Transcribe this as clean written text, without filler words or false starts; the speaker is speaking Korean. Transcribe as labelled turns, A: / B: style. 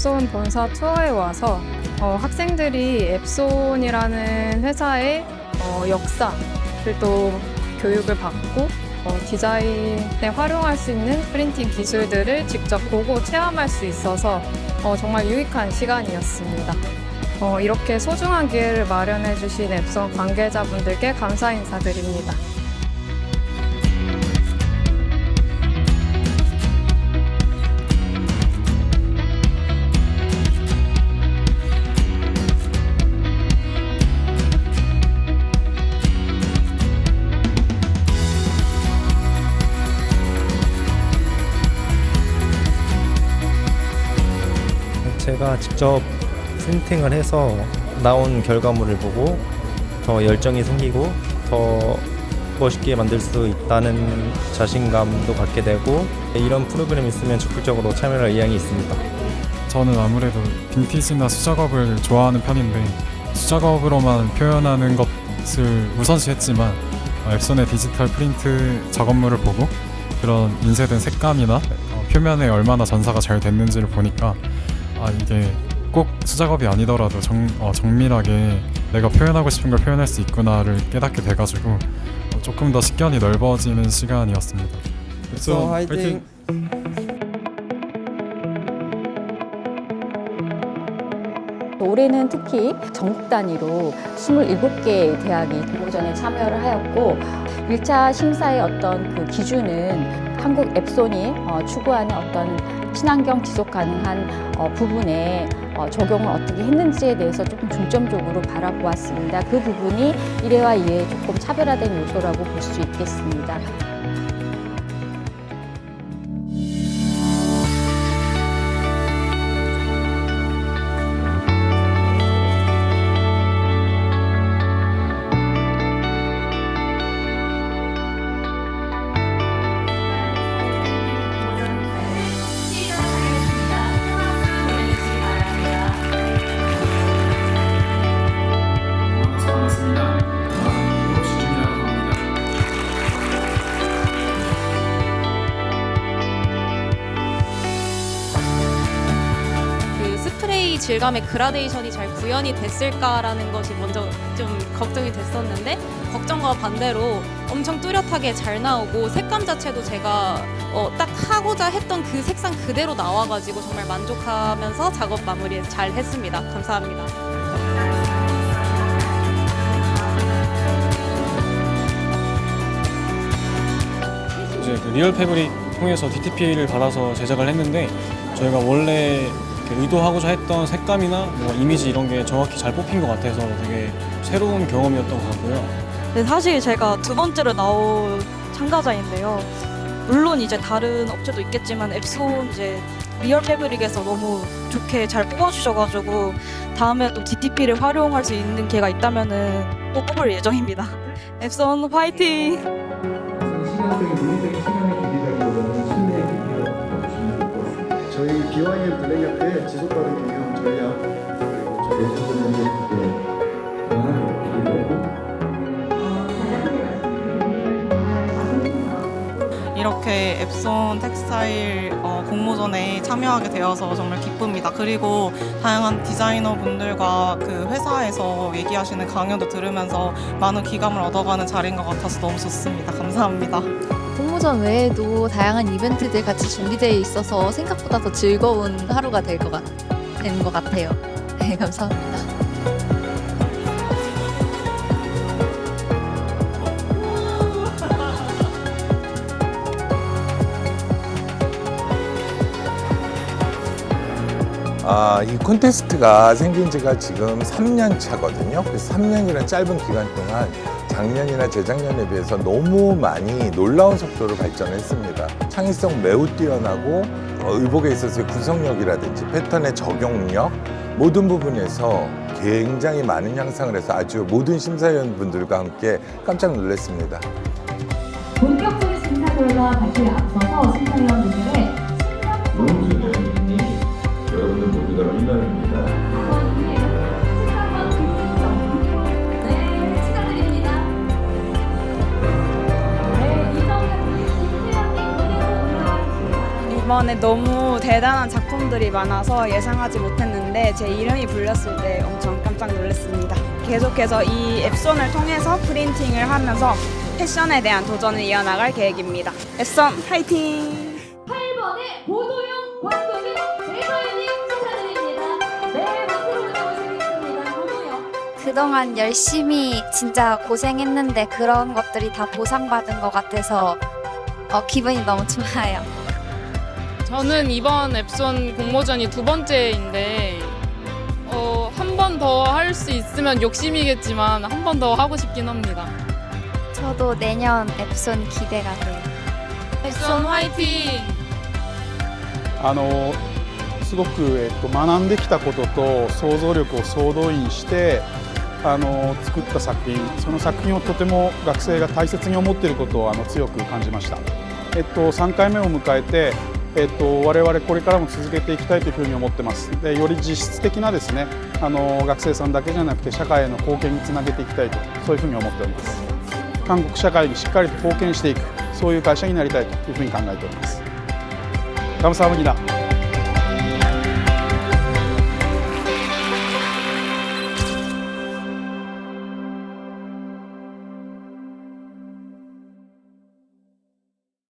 A: 앱손 본사 투어에 와서 학생들이 앱손이라는 회사의 역사를 또 교육을 받고 디자인에 활용할 수 있는 프린팅 기술들을 직접 보고 체험할 수 있어서 정말 유익한 시간이었습니다. 이렇게 소중한 기회를 마련해 주신 앱손 관계자분들께 감사 인사드립니다.
B: 제가 직접 프린팅을 해서 나온 결과물을 보고 더 열정이 생기고 더 멋있게 만들 수 있다는 자신감도 갖게 되고 이런 프로그램이 있으면 적극적으로 참여할 의향이 있습니다.
C: 저는 아무래도 빈티지나 수작업을 좋아하는 편인데 수작업으로만 표현하는 것을 우선시했지만 앱손의 디지털 프린트 작업물을 보고 그런 인쇄된 색감이나 표면에 얼마나 전사가 잘 됐는지를 보니까 이게 꼭 수작업이 아니더라도 정밀하게 내가 표현하고 싶은 걸 표현할 수 있구나를 깨닫게 돼가지고 조금 더 식견이 넓어지는 시간이었습니다.
B: 앱손 화이팅!
D: 올해는 특히 전국 단위로 27개의 대학이 공모전에 참여를 하였고 1차 심사의 어떤 그 기준은 한국 앱손이 추구하는 어떤 친환경 지속 가능한 부분에 적용을 어떻게 했는지에 대해서 조금 중점적으로 바라보았습니다. 그 부분이 1회와 2회 조금 차별화된 요소라고 볼 수 있겠습니다.
E: 스프레이 질감의 그라데이션이 잘 구현이 됐을까라는 것이 먼저 좀 걱정이 됐었는데 걱정과 반대로 엄청 뚜렷하게 잘 나오고 색감 자체도 제가 딱 하고자 했던 그 색상 그대로 나와가지고 정말 만족하면서 작업 마무리 잘 했습니다. 감사합니다.
F: 이제 그 리얼 패브릭 통해서 DTP를 받아서 제작을 했는데 저희가 원래 의도하고자 했던 색감이나 뭐 이미지 이런 게 정확히 잘 뽑힌 것 같아서 되게 새로운 경험이었던 것 같고요.
G: 네, 사실 제가 두 번째로 나온 참가자인데요. 물론 이제 다른 업체도 있겠지만 앱손 이제 리얼 패브릭에서 너무 좋게 잘 뽑아주셔가지고 다음에 또 DTP를 활용할 수 있는 기회가 있다면은 꼭 뽑을 예정입니다. 앱손 화이팅!
H: 시간적인 물리적인 시간의 길이라기보다는 심리의 깊이가 주시면 좋을 것 같습니다. 저희 BYM 블랙협회 지속가능 경영 전략 그리고 저희 전문가님께 강하게 기대되고
I: 이렇게 앱손 텍스타일 공모전에 참여하게 되어서 정말 기쁩니다. 그리고 다양한 디자이너 분들과 그 회사에서 얘기하시는 강연도 들으면서 많은 귀감을 얻어가는 자리인 것 같아서 너무 좋습니다. 감사합니다.
J: 공모전 외에도 다양한 이벤트들 같이 준비되어 있어서 생각보다 더 즐거운 하루가 된 것 같아요. 네, 감사합니다.
K: 이 콘테스트가 생긴 지가 지금 3년 차거든요. 그래서 3년이라는 짧은 기간 동안 작년이나 재작년에 비해서 너무 많이 놀라운 속도로 발전했습니다. 창의성 매우 뛰어나고 의복에 있어서의 구성력이라든지 패턴의 적용력 모든 부분에서 굉장히 많은 향상을 해서 아주 모든 심사위원분들과 함께 깜짝 놀랐습니다.
L: 본격적인 심사 결과 발표에 앞서서 심사위원분들의
H: 여러분들 모두가 민망입니다.
L: 네, 축하드립니다. 네, 이정현 씨,
A: 이번에 너무 대단한 작품
M: 플랫폼들이 많아서 예상하지 못했는데 제 이름이 불렸을 때 엄청 깜짝 놀랐습니다. 계속해서 이 앱손을 통해서 프린팅을 하면서 패션에 대한 도전을 이어나갈 계획입니다. 앱손 파이팅!
L: 8번의 보도용 권도준 대서연님 축하드립니다. 네, 박수로 모셔보시겠습니다. 보도용.
J: 그동안 열심히 진짜 고생했는데 그런 것들이 다 보상받은 것 같아서 기분이 너무 좋아요.
A: 저는 이번 앱손 공모전이 두 번째인데 한 번 더 할 수 있으면 욕심이겠지만 한 번 더 하고 싶긴 합니다.
J: 저도 내년 앱손 기대가 돼요.
A: 앱손 화이팅!
H: すごく、学んできたことと想像力を総動員して作った作品、その作品をとても学生が大切に思っていることを強く感じました。3回目を迎えて、我々これからも続けていきたいというふうに思ってます。で、より実質的なですね、学生さんだけじゃなくて社会への貢献につなげていきたいと、そういうふうに思っております。韓国社会にしっかりと貢献していく、そういう会社になりたいというふうに考えております。감사합니다。